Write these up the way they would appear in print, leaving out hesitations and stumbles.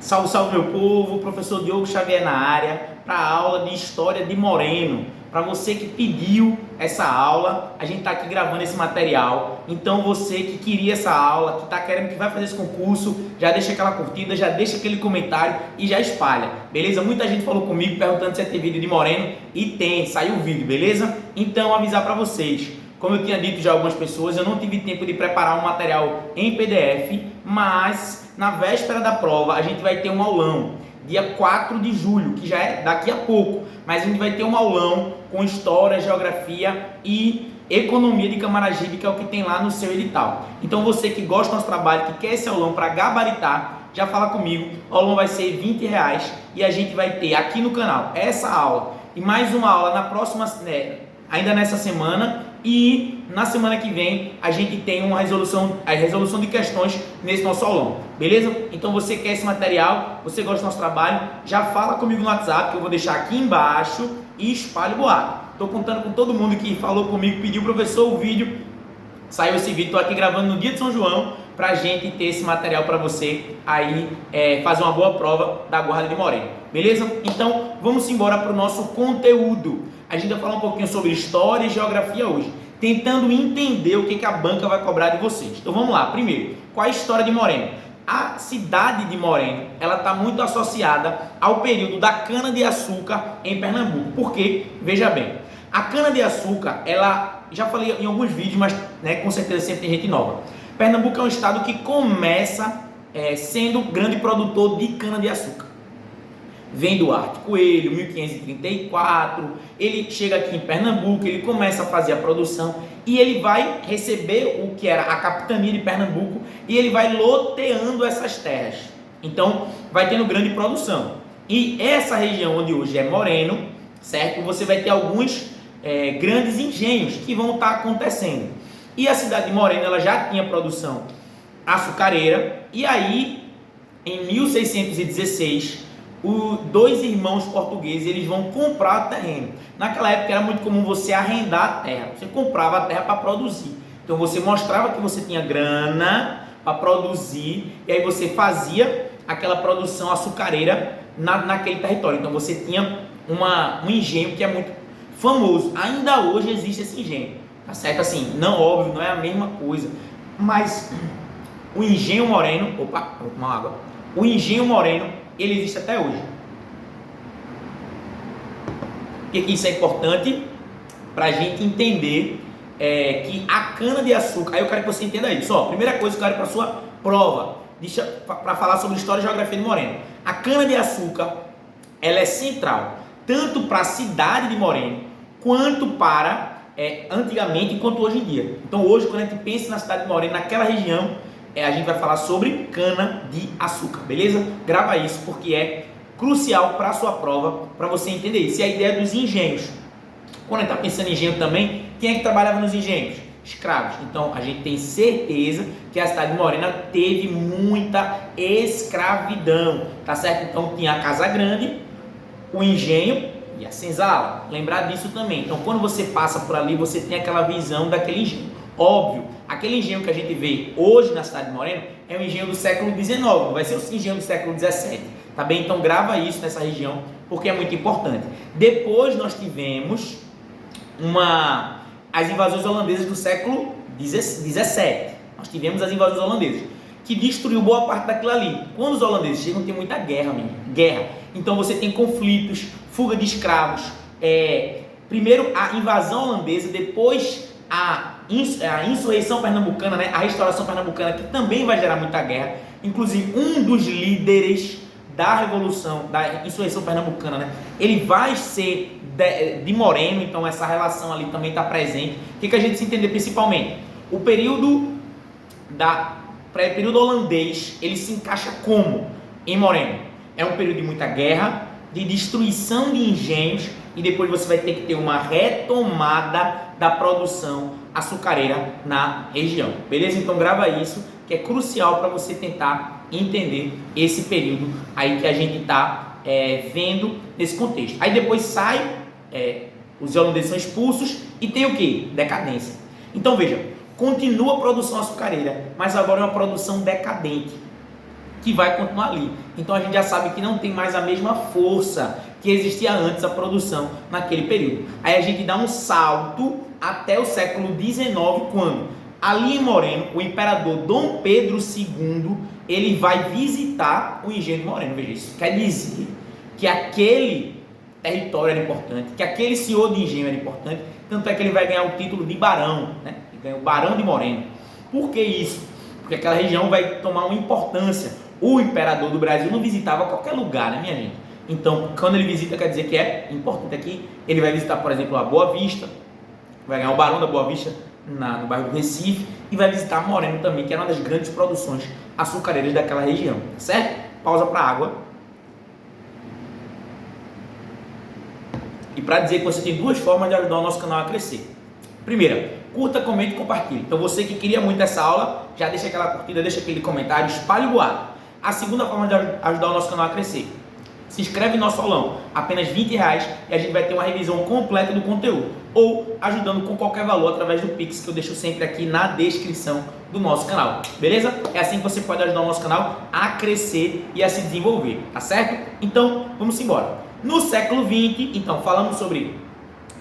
Salve, salve meu povo, professor Diogo Xavier na área para a aula de História de Moreno. Para você que pediu essa aula, a gente está aqui gravando esse material. Então você que queria essa aula, que está querendo, que vai fazer esse concurso, já deixa aquela curtida, já deixa aquele comentário e já espalha, beleza? Muita gente falou comigo perguntando se ia ter vídeo de Moreno e tem, saiu o vídeo, beleza? Então avisar para vocês. Como eu tinha dito já a algumas pessoas, eu não tive tempo de preparar um material em PDF, mas na véspera da prova a gente vai ter um aulão, dia 4 de julho, que já é daqui a pouco, mas a gente vai ter um aulão com História, Geografia e Economia de Camaragibe, que é o que tem lá no seu edital. Então você que gosta do nosso trabalho, que quer esse aulão para gabaritar, já fala comigo, o aulão vai ser R$20 e a gente vai ter aqui no canal essa aula e mais uma aula na próxima, ainda nessa semana, e na semana que vem a gente tem a resolução de questões nesse nosso aulão, beleza? Então você quer esse material, você gosta do nosso trabalho, já fala comigo no WhatsApp, que eu vou deixar aqui embaixo, e espalhe o boato. Estou contando com todo mundo que falou comigo, pediu professor o vídeo, saiu esse vídeo, estou aqui gravando no dia de São João, para a gente ter esse material para você aí fazer uma boa prova da Guarda de Moreno, beleza? Então vamos embora para o nosso conteúdo. A gente vai falar um pouquinho sobre História e Geografia hoje, tentando entender o que a banca vai cobrar de vocês. Então vamos lá, primeiro, qual é a história de Moreno? A cidade de Moreno, ela está muito associada ao período da cana-de-açúcar em Pernambuco. Por quê? Veja bem, a cana-de-açúcar, ela, já falei em alguns vídeos, mas com certeza sempre tem gente nova. Pernambuco é um estado que começa sendo grande produtor de cana-de-açúcar. Vem Duarte Coelho, 1534, ele chega aqui em Pernambuco, ele começa a fazer a produção e ele vai receber o que era a capitania de Pernambuco e ele vai loteando essas terras. Então, vai tendo grande produção. E essa região onde hoje é Moreno, certo? Você vai ter alguns grandes engenhos que vão estar acontecendo. E a cidade de Moreno, ela já tinha produção açucareira e aí, em 1616, dois irmãos portugueses, eles vão comprar o terreno. Naquela época era muito comum você arrendar a terra, você comprava a terra para produzir. Então você mostrava que você tinha grana para produzir e aí você fazia aquela produção açucareira naquele território. Então você tinha um engenho que é muito famoso. Ainda hoje existe esse engenho, tá certo? Assim, não, óbvio, não é a mesma coisa, mas o engenho Moreno, vou tomar água. O engenho Moreno, ele existe até hoje. Por que isso é importante? Para a gente entender que a cana-de-açúcar, aí eu quero que você entenda isso. Ó, primeira coisa que eu quero para a sua prova, para falar sobre História e Geografia de Moreno. A cana-de-açúcar, ela é central, tanto para a cidade de Moreno, quanto para, antigamente, quanto hoje em dia. Então hoje, quando a gente pensa na cidade de Moreno, naquela região, a gente vai falar sobre cana-de-açúcar, beleza? Grava isso porque é crucial para a sua prova, para você entender isso. E a ideia dos engenhos. Quando a gente está pensando em engenho também, quem é que trabalhava nos engenhos? Escravos. Então a gente tem certeza que a cidade de Morena teve muita escravidão, tá certo? Então tinha a Casa Grande, o engenho e a senzala. Lembrar disso também. Então quando você passa por ali, você tem aquela visão daquele engenho. Óbvio, aquele engenho que a gente vê hoje na cidade de Moreno é um engenho do século XIX, não vai ser o engenho do século XVII, tá bem? Então grava isso nessa região, porque é muito importante. Depois nós tivemos as invasões holandesas do século XVII, nós tivemos as invasões holandesas, que destruiu boa parte daquilo ali. Quando os holandeses chegam, tem muita guerra, guerra. Então você tem conflitos, fuga de escravos, primeiro a invasão holandesa, depois a insurreição pernambucana, a restauração pernambucana, que também vai gerar muita guerra. Inclusive, um dos líderes da revolução, da insurreição pernambucana, ele vai ser de Moreno, então essa relação ali também está presente. O que a gente se entender principalmente? O período holandês, ele se encaixa como em Moreno? É um período de muita guerra, de destruição de engenhos, e depois você vai ter que ter uma retomada da produção açucareira na região, beleza? Então grava isso, que é crucial para você tentar entender esse período aí que a gente está vendo nesse contexto. Aí depois sai, os holandeses são expulsos e tem o que? Decadência. Então veja, continua a produção açucareira, mas agora é uma produção decadente. que vai continuar ali. Então a gente já sabe que não tem mais a mesma força que existia antes a produção naquele período. Aí a gente dá um salto até o século XIX, quando ali em Moreno, o imperador Dom Pedro II, ele vai visitar o engenho de Moreno. Veja, isso quer dizer que aquele território era importante, que aquele senhor de engenho era importante, tanto é que ele vai ganhar o título de barão, né? Ele ganha o Barão de Moreno. Por que isso? Porque aquela região vai tomar uma importância. O imperador do Brasil não visitava qualquer lugar, né, minha gente? Então, quando ele visita, quer dizer que é importante aqui. Ele vai visitar, por exemplo, a Boa Vista, vai ganhar o Barão da Boa Vista no bairro do Recife, e vai visitar Moreno também, que era uma das grandes produções açucareiras daquela região, certo? Pausa para água. E para dizer que você tem duas formas de ajudar o nosso canal a crescer. Primeira, curta, comente e compartilhe. Então você que queria muito essa aula, já deixa aquela curtida, deixa aquele comentário, espalhe o boato. A segunda forma de ajudar o nosso canal a crescer: se inscreve no nosso aulão, apenas R$20, e a gente vai ter uma revisão completa do conteúdo, ou ajudando com qualquer valor através do Pix, que eu deixo sempre aqui na descrição do nosso canal, beleza? É assim que você pode ajudar o nosso canal a crescer e a se desenvolver, tá certo? Então, vamos embora. No século XX, então, falamos sobre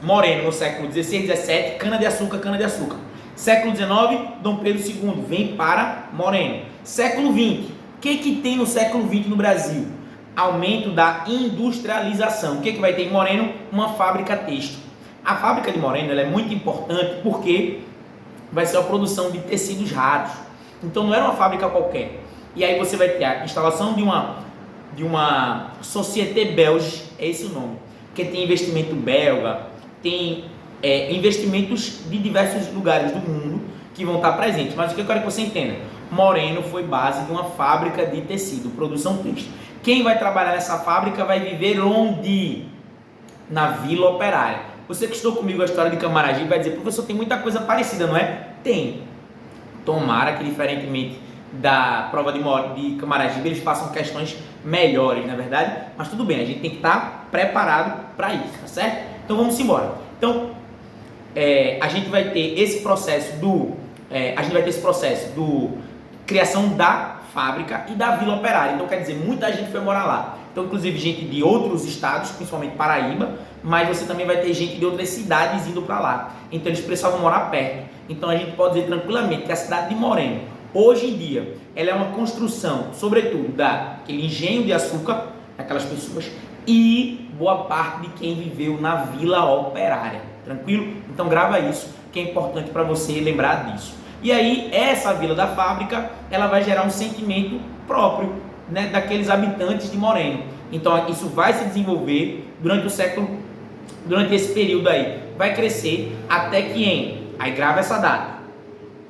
Moreno no século XVI, XVII, cana-de-açúcar, cana-de-açúcar. Século XIX, Dom Pedro II vem para Moreno. Século XX, o que tem no século XX no Brasil? Aumento da industrialização. O que vai ter em Moreno? Uma fábrica têxtil. A fábrica de Moreno ela é muito importante porque vai ser a produção de tecidos raros. Então não era uma fábrica qualquer. E aí você vai ter a instalação de uma Société Belge, é esse o nome, que tem investimento belga, tem investimentos de diversos lugares do mundo que vão estar presentes. Mas o que eu quero que você entenda: Moreno foi base de uma fábrica de tecido, produção têxtil. Quem vai trabalhar nessa fábrica vai viver onde? Na Vila Operária. Você que estudou comigo a história de Camaragibe vai dizer: professor, tem muita coisa parecida, não é? Tem. Tomara que, diferentemente da prova de Camaragibe, eles façam questões melhores, na verdade. Mas tudo bem, a gente tem que estar preparado para isso, tá certo? Então vamos embora. Então, a gente vai ter esse processo do criação da fábrica e da Vila Operária. Então quer dizer, muita gente foi morar lá. Então, inclusive gente de outros estados, principalmente Paraíba, mas você também vai ter gente de outras cidades indo para lá. Então eles precisavam morar perto. Então a gente pode dizer tranquilamente que a cidade de Moreno, hoje em dia, ela é uma construção, sobretudo, daquele engenho de açúcar, daquelas pessoas, e boa parte de quem viveu na Vila Operária. Tranquilo? Então grava isso, que é importante para você lembrar disso. E aí, essa vila da fábrica, ela vai gerar um sentimento próprio, né, daqueles habitantes de Moreno. Então, isso vai se desenvolver durante esse período aí. Vai crescer até que aí grava essa data,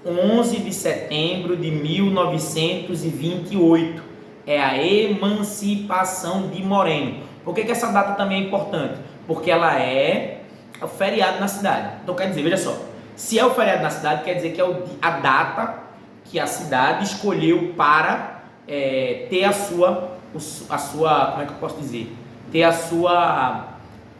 11 de setembro de 1928, é a emancipação de Moreno. Por que essa data também é importante? Porque ela é o feriado na cidade. Então, quer dizer, veja só, se é o feriado na cidade, quer dizer que é a data que a cidade escolheu para ter a sua, como é que eu posso dizer? Ter a sua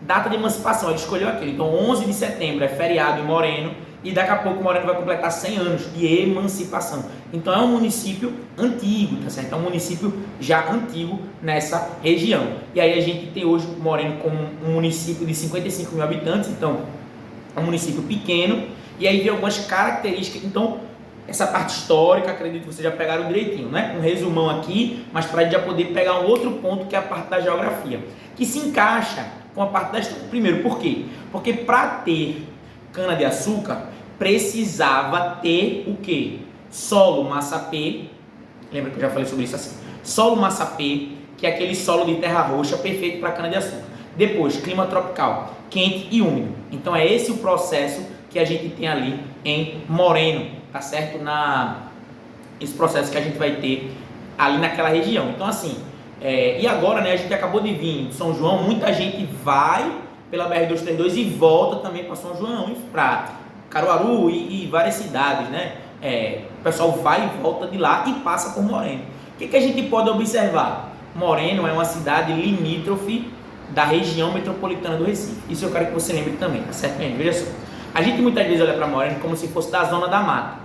data de emancipação. Ele escolheu aquele. Então, 11 de setembro é feriado em Moreno, e daqui a pouco Moreno vai completar 100 anos de emancipação. Então, é um município antigo, tá certo? É um município já antigo nessa região. E aí a gente tem hoje Moreno como um município de 55 mil habitantes, então é um município pequeno. E aí vem algumas características. Então, essa parte histórica, acredito que vocês já pegaram direitinho, né? Um resumão aqui, mas para a gente já poder pegar um outro ponto, que é a parte da geografia, que se encaixa com a parte da história. Primeiro, por quê? Porque para ter cana-de-açúcar, precisava ter o quê? Solo massapê. Lembra que eu já falei sobre isso assim? Solo massapê, que é aquele solo de terra roxa perfeito para cana-de-açúcar. Depois, clima tropical, quente e úmido. Então é esse o processo que a gente tem ali em Moreno, tá certo? Esse processo que a gente vai ter ali naquela região. Então assim, e agora, né, a gente acabou de vir de São João, muita gente vai pela BR-232 e volta também para São João, para Caruaru e várias cidades, né? O pessoal vai e volta de lá e passa por Moreno. O que a gente pode observar? Moreno é uma cidade limítrofe da região metropolitana do Recife. Isso eu quero que você lembre também, tá certo? Veja só. A gente muitas vezes olha para Moreno como se fosse da zona da mata.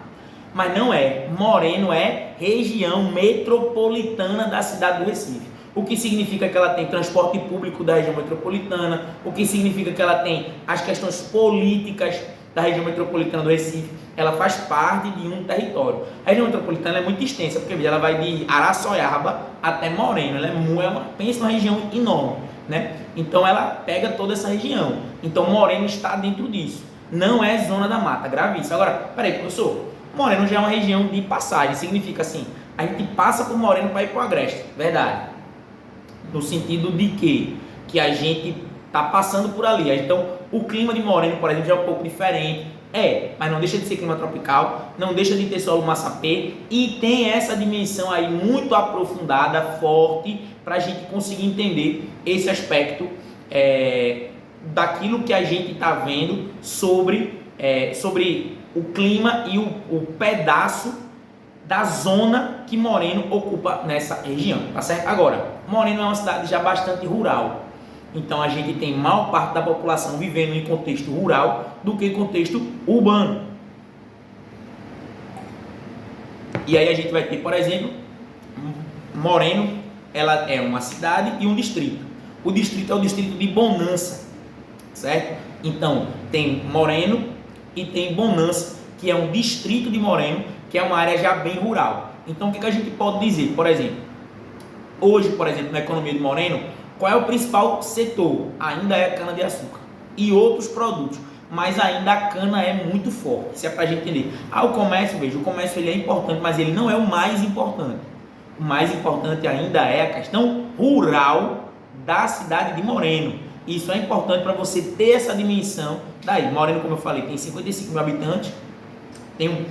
mas não é. Moreno é região metropolitana da cidade do Recife. O que significa que ela tem transporte público da região metropolitana, o que significa que ela tem as questões políticas da região metropolitana do Recife, ela faz parte de um território. A região metropolitana é muito extensa, porque ela vai de Araçoiaba até Moreno, pensa numa região enorme, né? Então ela pega toda essa região, então Moreno está dentro disso, não é zona da mata, grave isso. Agora, peraí professor, Moreno já é uma região de passagem, significa assim, a gente passa por Moreno para ir para o Agreste, verdade? No sentido de que a gente está passando por ali. Então, o clima de Moreno, por exemplo, já é um pouco diferente. Mas não deixa de ser clima tropical, não deixa de ter solo massapê e tem essa dimensão aí muito aprofundada, forte, para a gente conseguir entender esse aspecto daquilo que a gente está vendo sobre o clima e o pedaço da zona que Moreno ocupa nessa região, tá certo? Agora, Moreno é uma cidade já bastante rural, então a gente tem maior parte da população vivendo em contexto rural do que em contexto urbano. E aí a gente vai ter, por exemplo, Moreno, ela é uma cidade e um distrito. O distrito é o distrito de Bonança, certo? Então, tem Moreno e tem Bonança, que é um distrito de Moreno, que é uma área já bem rural. Então, o que a gente pode dizer? Por exemplo, hoje, por exemplo, na economia de Moreno, qual é o principal setor? Ainda é a cana-de-açúcar e outros produtos, mas ainda a cana é muito forte. Isso é para a gente entender. O comércio, veja, o comércio ele é importante, mas ele não é o mais importante. O mais importante ainda é a questão rural da cidade de Moreno. Isso é importante para você ter essa dimensão. Daí, Moreno, como eu falei, tem 55 mil habitantes, tem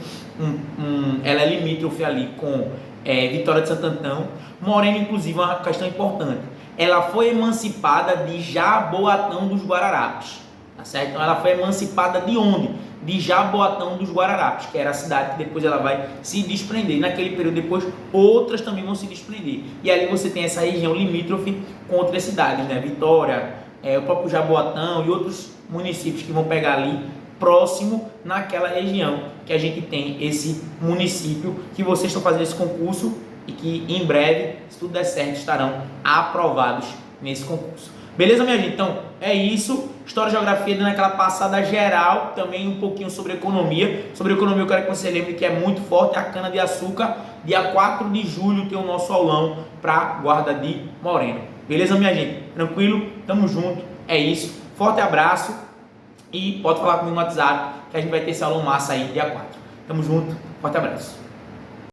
ela é limítrofe ali com Vitória de Santo Antão. Moreno, inclusive, é uma questão importante. Ela foi emancipada de Jaboatão dos Guararapes, tá certo? Então, ela foi emancipada de onde? De Jaboatão dos Guararapes, que era a cidade que depois ela vai se desprender. Naquele período depois, outras também vão se desprender. E ali você tem essa região limítrofe com outras cidades, né? Vitória, o próprio Jaboatão e outros municípios que vão pegar ali próximo naquela região que a gente tem esse município que vocês estão fazendo esse concurso e que em breve, se tudo der certo, estarão aprovados nesse concurso. Beleza, minha gente? Então, é isso. História e Geografia dando aquela passada geral, também um pouquinho sobre economia. Sobre economia eu quero que você lembre que é muito forte a cana-de-açúcar. Dia 4 de julho tem o nosso aulão para Guarda de Moreno. Beleza, minha gente? Tranquilo? Tamo junto. É isso. Forte abraço e pode falar comigo no WhatsApp que a gente vai ter esse aulão massa aí dia 4. Tamo junto. Forte abraço.